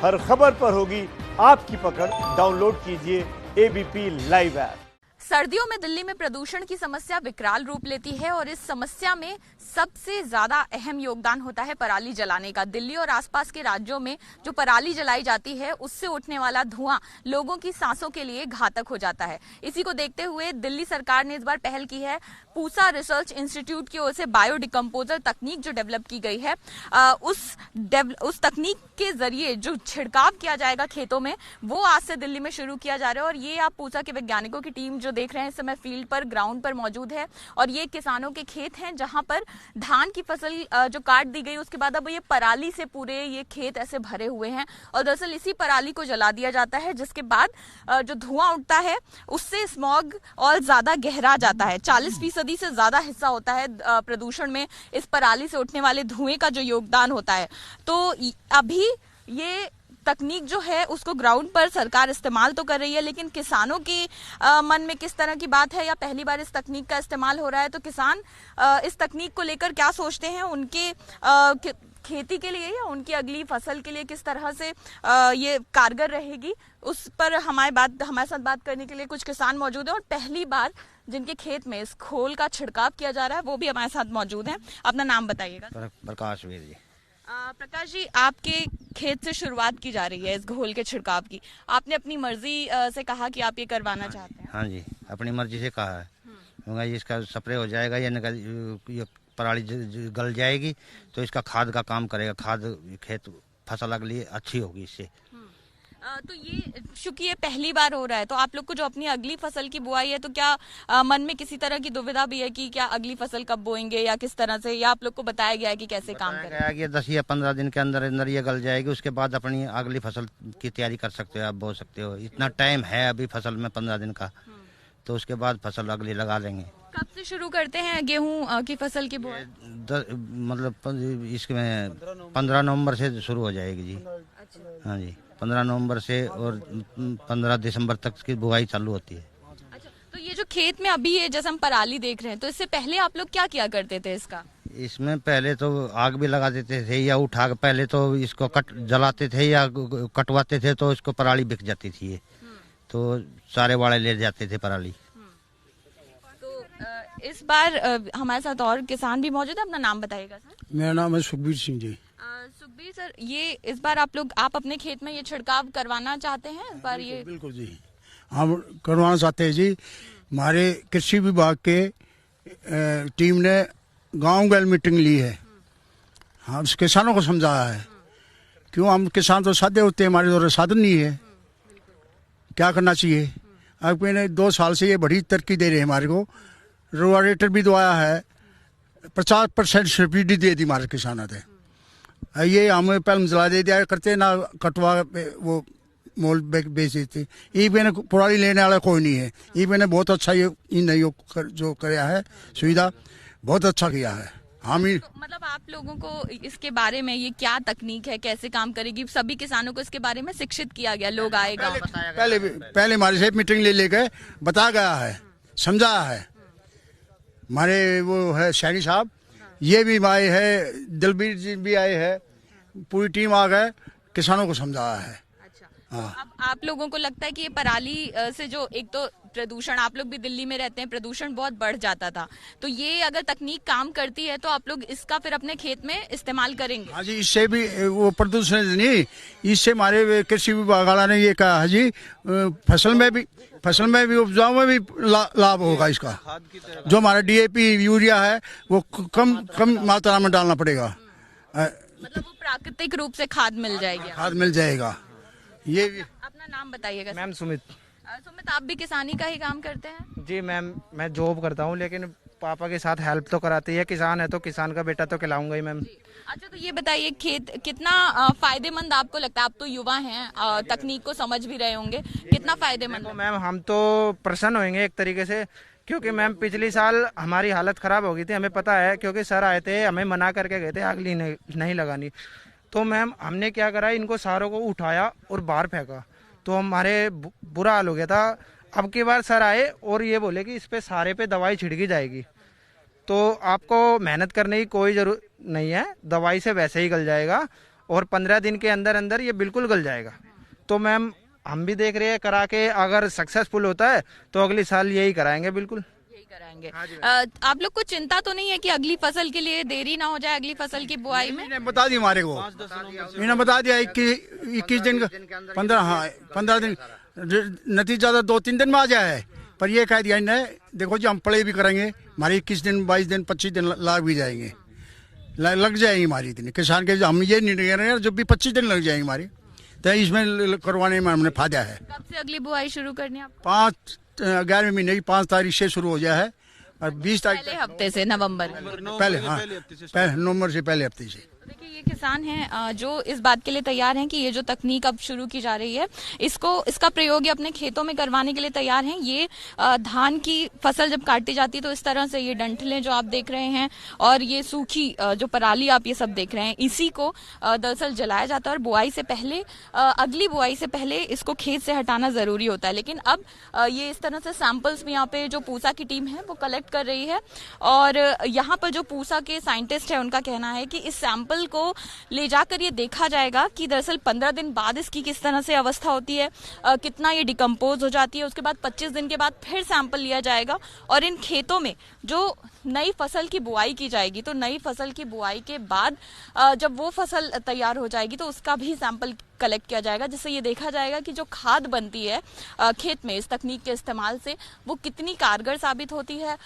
हर खबर पर होगी आपकी पकड़। डाउनलोड कीजिए एबीपी लाइव ऐप। सर्दियों में दिल्ली में प्रदूषण की समस्या विकराल रूप लेती है और इस समस्या में सबसे ज्यादा अहम योगदान होता है पराली जलाने का। दिल्ली और आसपास के राज्यों में जो पराली जलाई जाती है उससे उठने वाला धुआं लोगों की सांसों के लिए घातक हो जाता है। इसी को देखते हुए दिल्ली सरकार ने इस बार पहल की है। पूसा रिसर्च इंस्टीट्यूट की ओर से बायोडिकम्पोजर तकनीक जो डेवलप की गई है, उस तकनीक के जरिए जो छिड़काव किया जाएगा खेतों में, वो आज से दिल्ली में शुरू किया जा रहा है। और ये आप पूसा के वैज्ञानिकों की टीम जो देख रहे हैं इस समय फील्ड पर, ग्राउंड पर मौजूद है। और ये किसानों के खेत हैं जहां पर धान की फसल जो काट दी गई उसके बाद अब ये पराली से पूरे ये खेत ऐसे भरे हुए हैं। और दरअसल इसी पराली को जला दिया जाता है, जिसके बाद जो धुआं उठता है उससे स्मॉग और ज्यादा गहरा जाता है। 40% से ज्यादा हिस्सा होता है प्रदूषण में इस पराली से उठने वाले धुएं का जो योगदान होता है। तो अभी ये तकनीक जो है उसको ग्राउंड पर सरकार इस्तेमाल तो कर रही है, लेकिन किसानों के मन में किस तरह की बात है या पहली बार इस तकनीक का इस्तेमाल हो रहा है, तो किसान इस तकनीक को लेकर क्या सोचते हैं, उनके खेती के लिए या उनकी अगली फसल के लिए किस तरह से ये कारगर रहेगी, उस पर हमारे साथ बात करने के लिए कुछ किसान मौजूद हैं। और पहली बार जिनके खेत में इस खोल का छिड़काव किया जा रहा है वो भी हमारे साथ मौजूद हैं। अपना नाम बताइएगा। प्रकाश वीर जी। प्रकाश जी, आपके खेत से शुरुआत की जा रही है इस घोल के छिड़काव की। आपने अपनी मर्जी से कहा कि आप ये करवाना चाहते हैं। हाँ जी, अपनी मर्जी से कहा है। इसका स्प्रे हो जाएगा, ये पराली गल जाएगी तो इसका खाद का काम करेगा। खाद खेत फसल अगली अच्छी होगी इससे। तो ये चूंकि ये पहली बार हो रहा है, तो आप लोग को जो अपनी अगली फसल की बुआई है, तो क्या मन में किसी तरह की दुविधा भी है कि क्या अगली फसल कब बोएंगे या किस तरह से, या आप लोग को बताया गया है कि कैसे काम करें? कि 10 या 15 दिन के अंदर अंदर ये गल जाएगी, उसके बाद अपनी अगली फसल की तैयारी कर सकते हो, आप बो सकते हो। इतना टाइम है अभी फसल में 15 दिन का, तो उसके बाद फसल अगली लगा लेंगे। कब से शुरू करते हैं गेहूं की फसल की बुआई? मतलब इसमें 15 नवंबर से शुरू हो जाएगी जी। हाँ जी, 15 नवंबर से और 15 दिसंबर तक की बुआई चालू होती है। अच्छा, तो ये जो खेत में अभी ये जैसे हम पराली देख रहे हैं, तो इससे पहले आप लोग क्या किया करते थे इसका? इसमें पहले तो आग भी लगा देते थे या उठा के पहले तो इसको जलाते थे या कटवाते थे, तो इसको पराली बिक जाती थी। ये तो सारे वाले ले जाते थे पराली। तो इस बार हमारे साथ और किसान भी मौजूद है। अपना नाम बताइएगा सर। मेरा नाम है सुखबीर सिंह जी। सुखबीर सर, ये इस बार आप अपने खेत में ये छिड़काव करवाना चाहते हैं इस बार? ये बिल्कुल जी, हम करवाना चाहते हैं जी। हमारे कृषि विभाग के टीम ने गांव गैल मीटिंग ली है। हम किसानों को समझाया है, क्यों हम किसान तो सादे होते हैं, हमारे द्वारा साधन नहीं है। क्या करना चाहिए? अब मैंने 2 साल से ये बड़ी तरक्की दे रहे हैं हमारे को। रोटावेटर भी दवाया है, 50% सब्सिडी दे दी हमारे किसानों ने। ये हमें पहले जला दे दिया करते ना, कटवा वो मोल बेच देते। ये मैंने पुरानी लेने वाला कोई नहीं है। ये मैंने बहुत अच्छा ये जो कराया है सुविधा, बहुत अच्छा किया है। हम ही मतलब आप लोगों को इसके बारे में ये क्या तकनीक है, कैसे काम करेगी, सभी किसानों को इसके बारे में शिक्षित किया गया? लोग आएगा पहले हमारे से मीटिंग ले गए, बताया गया है, समझाया है। हमारे वो है सैनी साहब, ये भी आए हैं, दिलबीर जी भी आए हैं, पूरी टीम आ गए, किसानों को समझाया है। अच्छा, अब आप लोगों को लगता है कि ये पराली से जो एक तो प्रदूषण, आप लोग भी दिल्ली में रहते हैं, प्रदूषण बहुत बढ़ जाता था, तो ये अगर तकनीक काम करती है तो आप लोग इसका फिर अपने खेत में इस्तेमाल करेंगे? हाँ जी, इससे भी वो प्रदूषण नहीं, इससे हमारे कृषि विभाग वाला ने ये कहा है जी, फसल में भी उपजाऊ में भी लाभ होगा इसका। जो हमारा DAP यूरिया है वो कम मात्रा में डालना पड़ेगा। मतलब वो प्राकृतिक रूप से खाद मिल जाएगी? खाद मिल जाएगा। ये अपना नाम बताइएगा। मैम सुमित। सुमित, आप भी किसानी का ही काम करते हैं? जी मैम, मैं जॉब करता हूँ, लेकिन पापा के साथ हेल्प तो कराती है। किसान है तो किसान का बेटा तो खिलाऊंगा ही मैम। अच्छा, तो ये बताइए खेत कितना फायदेमंद आपको लगता है? आप तो युवा हैं, तकनीक को समझ भी रहे होंगे, कितना फायदेमंद? मैम हम तो प्रसन्न होंगे एक तरीके से, क्योंकि मैम पिछली साल हमारी हालत खराब हो गई थी, हमें पता है, क्योंकि सर आए थे, हमें मना करके गए थे अगली नहीं लगानी। तो मैम हमने क्या करा, इनको सारों को उठाया और बाहर फेंका, तो हमारे बुरा हाल हो गया था। अब की बार सर आए और ये बोले कि इस पे सारे पे दवाई छिड़की जाएगी, तो आपको मेहनत करने की कोई जरूरत नहीं है, दवाई से वैसे ही गल जाएगा। और 15 दिन के अंदर अंदर ये बिल्कुल गल जाएगा। तो मैम हम भी देख रहे हैं करा के, अगर सक्सेसफुल होता है तो अगले साल यही कराएंगे, बिल्कुल यही कराएंगे। आप लोग को चिंता तो नहीं है कि अगली फसल के लिए देरी ना हो जाए, अगली फसल की बुआई में? इन्हें बता दिया हमारे को, इन्हें बता दिया 21 दिन 15 दिन, नतीजा तो 2-3 दिन में आ जाए, पर ये कह दिया इन्हें देखो जी हम पढ़ाई भी करेंगे, हमारे 21 दिन 22 दिन 25 दिन लाग भी जाएंगे, लग जाएंगी हमारी दिन। किसान के हम ये नहीं कह रहे हैं जब भी 25 दिन लग जाएंगे हमारी, तो इसमें करवाने में हमने फायदा है। कब से अगली बुआई शुरू करनी है आपको? 11वें महीने की 5 तारीख से शुरू हो गया है और 20 तारीख पहले हफ्ते से, नवंबर पहले, हाँ नवंबर से पहले हफ्ते से। देखिए ये किसान हैं जो इस बात के लिए तैयार हैं कि ये जो तकनीक अब शुरू की जा रही है इसका प्रयोग ये अपने खेतों में करवाने के लिए तैयार हैं। ये धान की फसल जब काटी जाती है तो इस तरह से ये डंठलें जो आप देख रहे हैं और ये सूखी जो पराली आप ये सब देख रहे हैं, इसी को दरअसल जलाया जाता है और बुआई से पहले, अगली बुआई से पहले इसको खेत से हटाना जरूरी होता है। लेकिन अब ये इस तरह से सैंपल्स भी यहाँ पे जो पूसा की टीम है वो कलेक्ट कर रही है और यहाँ पर जो पूसा के साइंटिस्ट है उनका कहना है कि इस सैंपल को ले जाकर ये देखा जाएगा कि दरअसल 15 दिन बाद इसकी किस तरह से अवस्था होती है, कितना ये डिकम्पोज हो जाती है। उसके बाद 25 दिन के बाद फिर सैंपल लिया जाएगा और इन खेतों में जो नई फसल की बुआई की जाएगी, तो नई फसल की बुआई के बाद जब वो फसल तैयार हो जाएगी तो उसका भी सैंपल कलेक्ट किया जाएगा, जिससे ये देखा जाएगा कि जो खाद बनती है खेत में इस तकनीक के इस्तेमाल से वो कितनी कारगर साबित होती है,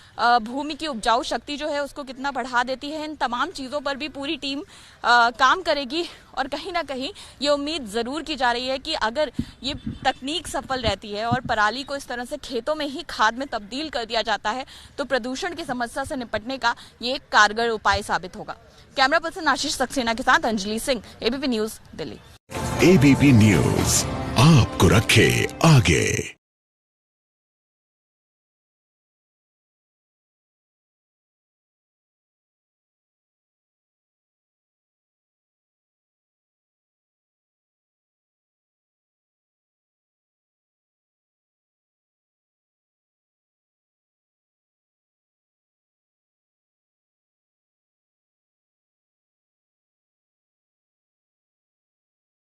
भूमि की उपजाऊ शक्ति जो है उसको कितना बढ़ा देती है। इन तमाम चीज़ों पर भी पूरी टीम काम करेगी और कहीं ना कहीं ये उम्मीद ज़रूर की जा रही है कि अगर ये तकनीक सफल रहती है और पराली को इस तरह से खेतों में ही खाद में तब्दील कर दिया जाता है तो प्रदूषण की समस्या से निपटने का ये एक कारगर उपाय साबित होगा। कैमरा पर्सन आशीष सक्सेना के साथ Anjali Singh, ABP news, Delhi. ABP news आपको रखे आगे।